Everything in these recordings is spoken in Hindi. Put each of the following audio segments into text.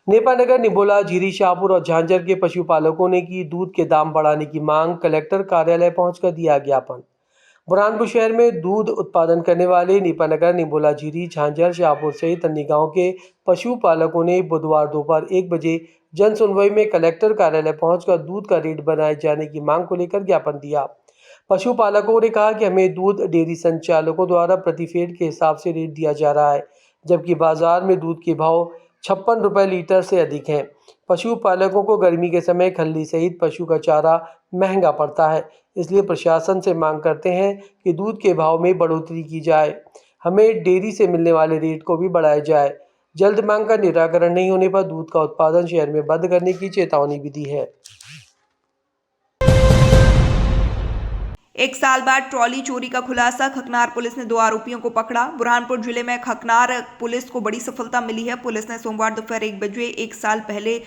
नेपानगर, निबोला, झीरी, शाहपुर और झांझर के पशुपालकों ने की दूध के दाम बढ़ाने की मांग, कलेक्टर कार्यालय पहुंचकर दिया ज्ञापन। बुरहानपुर शहर में दूध उत्पादन करने वाले नेपानगर, निबोला, झीरी, झांझर, शाहपुर सहित अन्य गांव के पशुपालकों ने बुधवार दोपहर 1 बजे जन सुनवाई में कलेक्टर कार्यालय पहुंचकर दूध का रेट बनाए जाने की मांग को लेकर ज्ञापन दिया। पशुपालकों ने कहा कि हमें दूध डेयरी संचालकों द्वारा प्रति फेड के हिसाब से रेट दिया जा रहा है, जबकि बाजार में दूध के भाव 56 रुपये लीटर से अधिक हैं। पशुपालकों को गर्मी के समय खल्ली सहित पशु का चारा महंगा पड़ता है, इसलिए प्रशासन से मांग करते हैं कि दूध के भाव में बढ़ोतरी की जाए, हमें डेयरी से मिलने वाले रेट को भी बढ़ाया जाए। जल्द मांग का निराकरण नहीं होने पर दूध का उत्पादन शहर में बंद करने की चेतावनी भी दी है। एक साल बाद ट्रॉली चोरी का खुलासा, खकनार पुलिस ने 2 आरोपियों को पकड़ा। बुरहानपुर जिले में खकनार पुलिस को बड़ी सफलता मिली है। पुलिस ने सोमवार दोपहर 1 बजे 1 साल पहले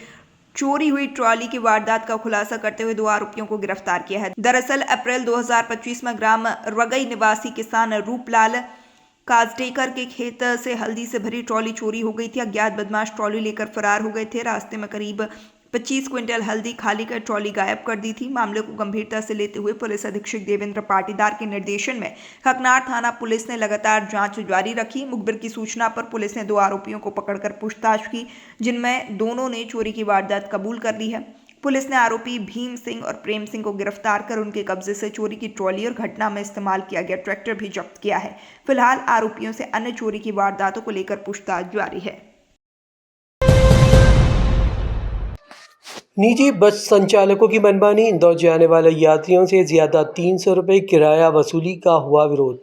चोरी हुई ट्रॉली की वारदात का खुलासा करते हुए 2 आरोपियों को गिरफ्तार किया है। दरअसल अप्रैल 2025 में ग्राम रगई निवासी किसान रूपलाल काजटेकर के खेत से हल्दी से भरी ट्रॉली चोरी हो गई थी। अज्ञात बदमाश ट्रॉली लेकर फरार हो गए थे। रास्ते में करीब 25 क्विंटल हल्दी खाली कर ट्रॉली गायब कर दी थी। मामले को गंभीरता से लेते हुए पुलिस अधीक्षक देवेंद्र पाटीदार के निर्देशन में खकनार थाना पुलिस ने लगातार जांच जारी रखी। मुखबिर की सूचना पर पुलिस ने 2 आरोपियों को पकड़कर पूछताछ की, जिनमें दोनों ने चोरी की वारदात कबूल कर ली है। पुलिस ने आरोपी भीम सिंह और प्रेम सिंह को गिरफ्तार कर उनके कब्जे से चोरी की ट्रॉली और घटना में इस्तेमाल किया गया ट्रैक्टर भी जब्त किया है। फिलहाल आरोपियों से अन्य चोरी की वारदातों को लेकर पूछताछ जारी है। निजी बस संचालकों की मनमानी, इंदौर जाने वाले यात्रियों से ज्यादा 300 रुपये किराया वसूली का हुआ विरोध।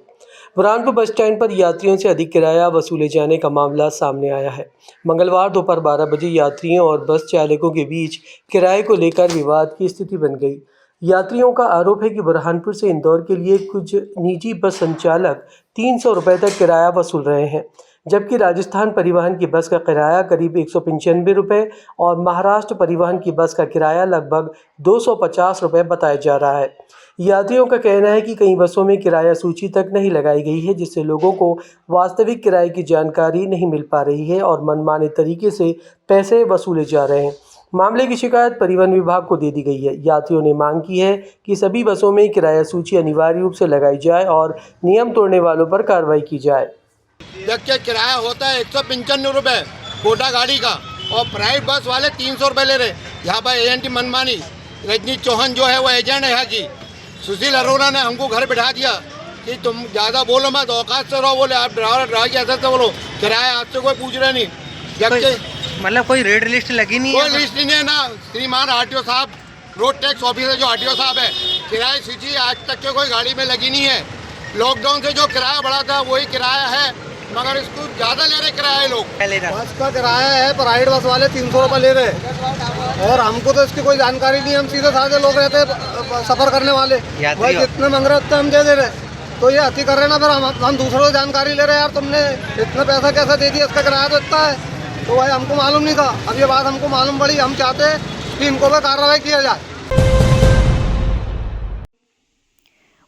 बुरहानपुर बस स्टैंड पर यात्रियों से अधिक किराया वसूले जाने का मामला सामने आया है। मंगलवार दोपहर 12 बजे यात्रियों और बस चालकों के बीच किराए को लेकर विवाद की स्थिति बन गई। यात्रियों का आरोप है कि बुरहानपुर से इंदौर के लिए कुछ निजी बस संचालक 300 रुपये तक किराया वसूल रहे हैं, जबकि राजस्थान परिवहन की बस का किराया करीब 195 रुपये और महाराष्ट्र परिवहन की बस का किराया लगभग 250 रुपये बताया जा रहा है। यात्रियों का कहना है कि कई बसों में किराया सूची तक नहीं लगाई गई है, जिससे लोगों को वास्तविक किराए की जानकारी नहीं मिल पा रही है और मनमाने तरीके से पैसे वसूले जा रहे हैं। मामले की शिकायत परिवहन विभाग को दे दी गई है। यात्रियों ने मांग की है कि सभी बसों में किराया सूची अनिवार्य रूप से लगाई जाए और नियम तोड़ने वालों पर कार्रवाई की जाए। जबकि किराया होता है 195 रुपये कोटा गाड़ी का और प्राइवेट बस वाले 300 रुपये ले रहे। यहाँ पर एजेंट मनमानी, रजनी चौहान जो है वो एजेंट है यहाँ की, सुशील अरोड़ा ने हमको घर बिठा दिया कि तुम ज़्यादा बोलो मत, औकात से रहो। बोले आप ड्राइवर के ऐसे बोलो, किराया आपसे कोई पूछ रहे नहीं। जबकि मतलब कोई रेट लिस्ट लगी नहीं है, कोई लिस्ट नहीं है ना। श्रीमान आरटीओ साहब, रोड टैक्स ऑफिसर जो आरटीओ साहब है, किराए सूची आज तक के कोई गाड़ी में लगी नहीं है। लॉकडाउन से जो किराया बढ़ा था वही किराया है, मगर इसको ज़्यादा ले रहे किराए लोग। बस का किराया है, प्राइवेट बस वाले 300 रुपये ले रहे और हमको तो इसकी कोई जानकारी नहीं। हम सीधे साधे लोग रहते सफर करने वाले, भाई जितने मांग रहे उतने हम दे दे रहे। तो ये अति कर रहे ना, फिर हम दूसरों को जानकारी ले रहे हैं। यार तुमने इतना पैसा कैसे दे दिया, इसका किराया तो इतना है। तो भाई हमको मालूम नहीं था, अब ये बात हमको मालूम पड़ी। हम चाहते हैं कि इनको भी कार्रवाई किया जाए।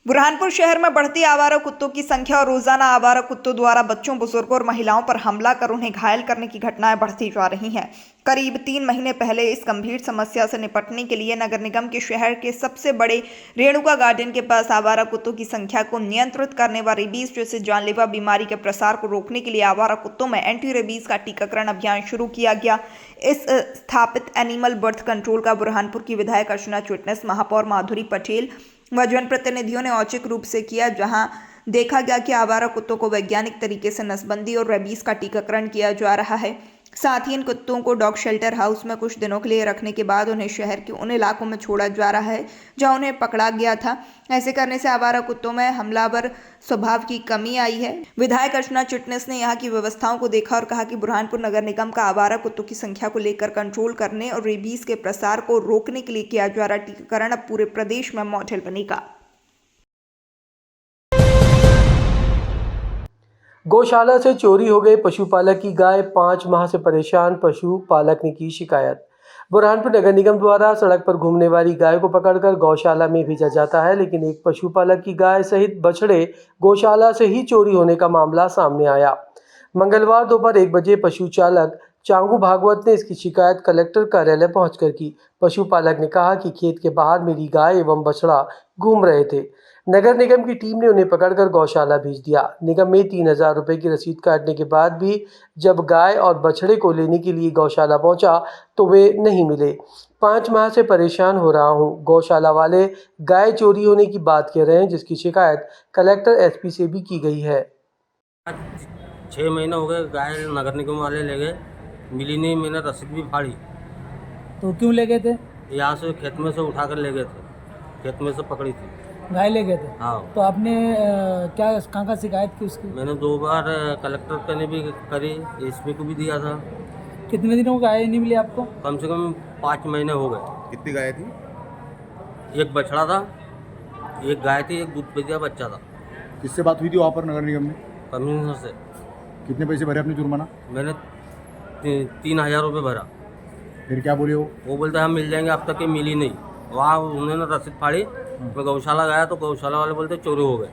बुरहानपुर शहर में बढ़ती आवारा कुत्तों की संख्या और रोजाना आवारा कुत्तों द्वारा बच्चों, बुजुर्गों और महिलाओं पर हमला कर उन्हें घायल करने की घटनाएं बढ़ती जा रही हैं। करीब 3 महीने पहले इस गंभीर समस्या से निपटने के लिए नगर निगम के शहर के सबसे बड़े रेणुका गार्डन के पास आवारा कुत्तों की संख्या को नियंत्रित करने व रेबीज जैसे जानलेवा बीमारी के प्रसार को रोकने के लिए आवारा कुत्तों में एंटी रेबीज का टीकाकरण अभियान शुरू किया गया। इस स्थापित एनिमल बर्थ कंट्रोल का बुरहानपुर की विधायक अर्चना चिटनेस, महापौर माधुरी पटेल व जनप्रतिनिधियों ने औचक रूप से किया, जहां देखा गया कि आवारा कुत्तों को वैज्ञानिक तरीके से नसबंदी और रेबीज का टीकाकरण किया जा रहा है। साथ ही इन कुत्तों को डॉग शेल्टर हाउस में कुछ दिनों के लिए रखने के बाद उन्हें शहर के उन इलाकों में छोड़ा जा रहा है जहां उन्हें पकड़ा गया था। ऐसे करने से आवारा कुत्तों में हमलावर स्वभाव की कमी आई है। विधायक अर्चना चिटनेस ने यहाँ की व्यवस्थाओं को देखा और कहा कि बुरहानपुर नगर निगम का आवारा कुत्तों की संख्या को लेकर कंट्रोल करने और रेबीज के प्रसार को रोकने के लिए किया जा रहा टीकाकरण अब पूरे प्रदेश में मॉडल बनेगा। गौशाला से चोरी हो गए पशुपालक की गाय, 5 माह से परेशान पशुपालक ने की शिकायत। बुरहानपुर नगर निगम द्वारा सड़क पर घूमने वाली गाय को पकड़कर गौशाला में भेजा जाता है, लेकिन एक पशुपालक की गाय सहित बछड़े गौशाला से ही चोरी होने का मामला सामने आया। मंगलवार दोपहर 1 बजे पशु चालक चांगू भागवत ने इसकी शिकायत कलेक्टर कार्यालय पहुंचकर की। पशुपालक ने कहा कि खेत के बाहर मेरी गाय एवं बछड़ा घूम रहे थे। नगर निगम की टीम ने उन्हें पकड़कर गौशाला भेज दिया। निगम में 3000 रुपये की रसीद काटने के बाद भी जब गाय और बछड़े को लेने के लिए गौशाला पहुंचा तो वे नहीं मिले। 5 माह से परेशान हो रहा हूं। गौशाला वाले गाय चोरी होने की बात कह रहे हैं, जिसकी शिकायत कलेक्टर एसपी से भी की गई है। 6 महीने हो गए, गाय नगर निगम वाले ले गए, मिली नहीं। मैंने रसीद भी फाड़ी। तो क्यों ले गए थे? यहाँ से खेत में से उठा कर ले गए थे, खेत में से पकड़ी थी। गाय ले गए थे? हाँ। तो आपने क्या कहाँ शिकायत की उसकी? मैंने 2 बार कलेक्टर का ने भी करी, एसपी को भी दिया था। कितने दिनों गाय नहीं मिली आपको? कम से कम 5 महीने हो गए। कितनी गाय थी? एक बछड़ा था, एक गाय थी, एक दूध पे दिया बच्चा था। किससे बात हुई थी वहाँ पर नगर निगम में? कमिश्नर से। कितने पैसे भरे अपने जुर्माना? मैंने 3000 रुपये भरा। फिर क्या बोले वो बोलते हम मिल जाएंगे, अब तक ये मिली नहीं। वहाँ उन्होंने रसीद फाड़ी। मैं गौशाला गया तो गौशाला वाले बोलते चोरी हो गए।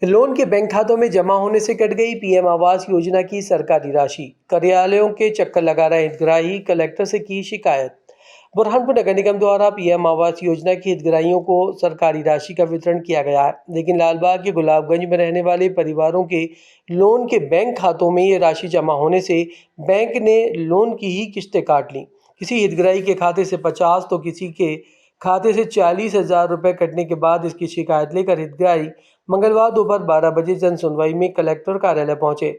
लोन के बैंक खातों में जमा होने से कट गई पीएम आवास योजना की सरकारी राशि। कार्यालयों के चक्कर लगा रहे हितग्राही कलेक्टर से की शिकायत। बुरहानपुर नगर निगम द्वारा पीएम आवास योजना के हितग्राहियों को सरकारी राशि का वितरण किया गया है, लेकिन लालबाग के गुलाबगंज में रहने वाले परिवारों के लोन के बैंक खातों में ये राशि जमा होने से बैंक ने लोन की ही किस्तें काट लीं। किसी हितग्राही के खाते से 50 तो किसी के खाते से 40,000 रुपये कटने के बाद इसकी शिकायत लेकर हितग्राही मंगलवार दोपहर 12 बजे जन सुनवाई में कलेक्टर कार्यालय पहुंचे।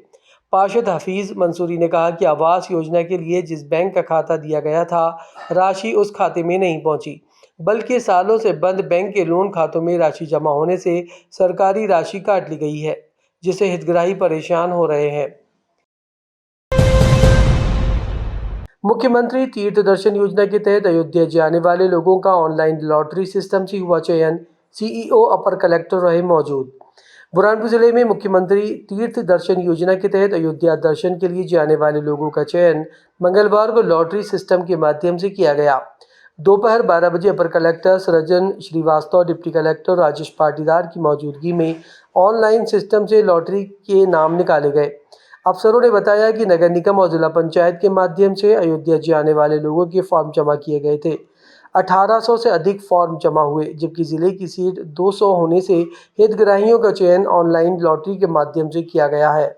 पार्षद हफीज मंसूरी ने कहा कि आवास योजना के लिए जिस बैंक का खाता दिया गया था, राशि उस खाते में नहीं पहुंची, बल्कि सालों से बंद बैंक के लोन खातों में राशि जमा होने से सरकारी राशि काट ली गई है, जिससे हितग्राही परेशान हो रहे हैं। मुख्यमंत्री तीर्थ दर्शन योजना के तहत अयोध्या जाने वाले लोगों का ऑनलाइन लॉटरी सिस्टम से हुआ चयन। सीईओ अपर कलेक्टर रहे मौजूद। बुरहानपुर जिले में मुख्यमंत्री तीर्थ दर्शन योजना के तहत अयोध्या दर्शन के लिए जाने वाले लोगों का चयन मंगलवार को लॉटरी सिस्टम के माध्यम से किया गया। दोपहर 12 बजे अपर कलेक्टर सृजन श्रीवास्तव, डिप्टी कलेक्टर राजेश पाटीदार की मौजूदगी में ऑनलाइन सिस्टम से लॉटरी के नाम निकाले गए। अफसरों ने बताया कि नगर निगम और जिला पंचायत के माध्यम से अयोध्या जाने वाले लोगों के फॉर्म जमा किए गए थे। 1800 से अधिक फॉर्म जमा हुए, जबकि जिले की सीट 200 होने से हितग्राहियों का चयन ऑनलाइन लॉटरी के माध्यम से किया गया है।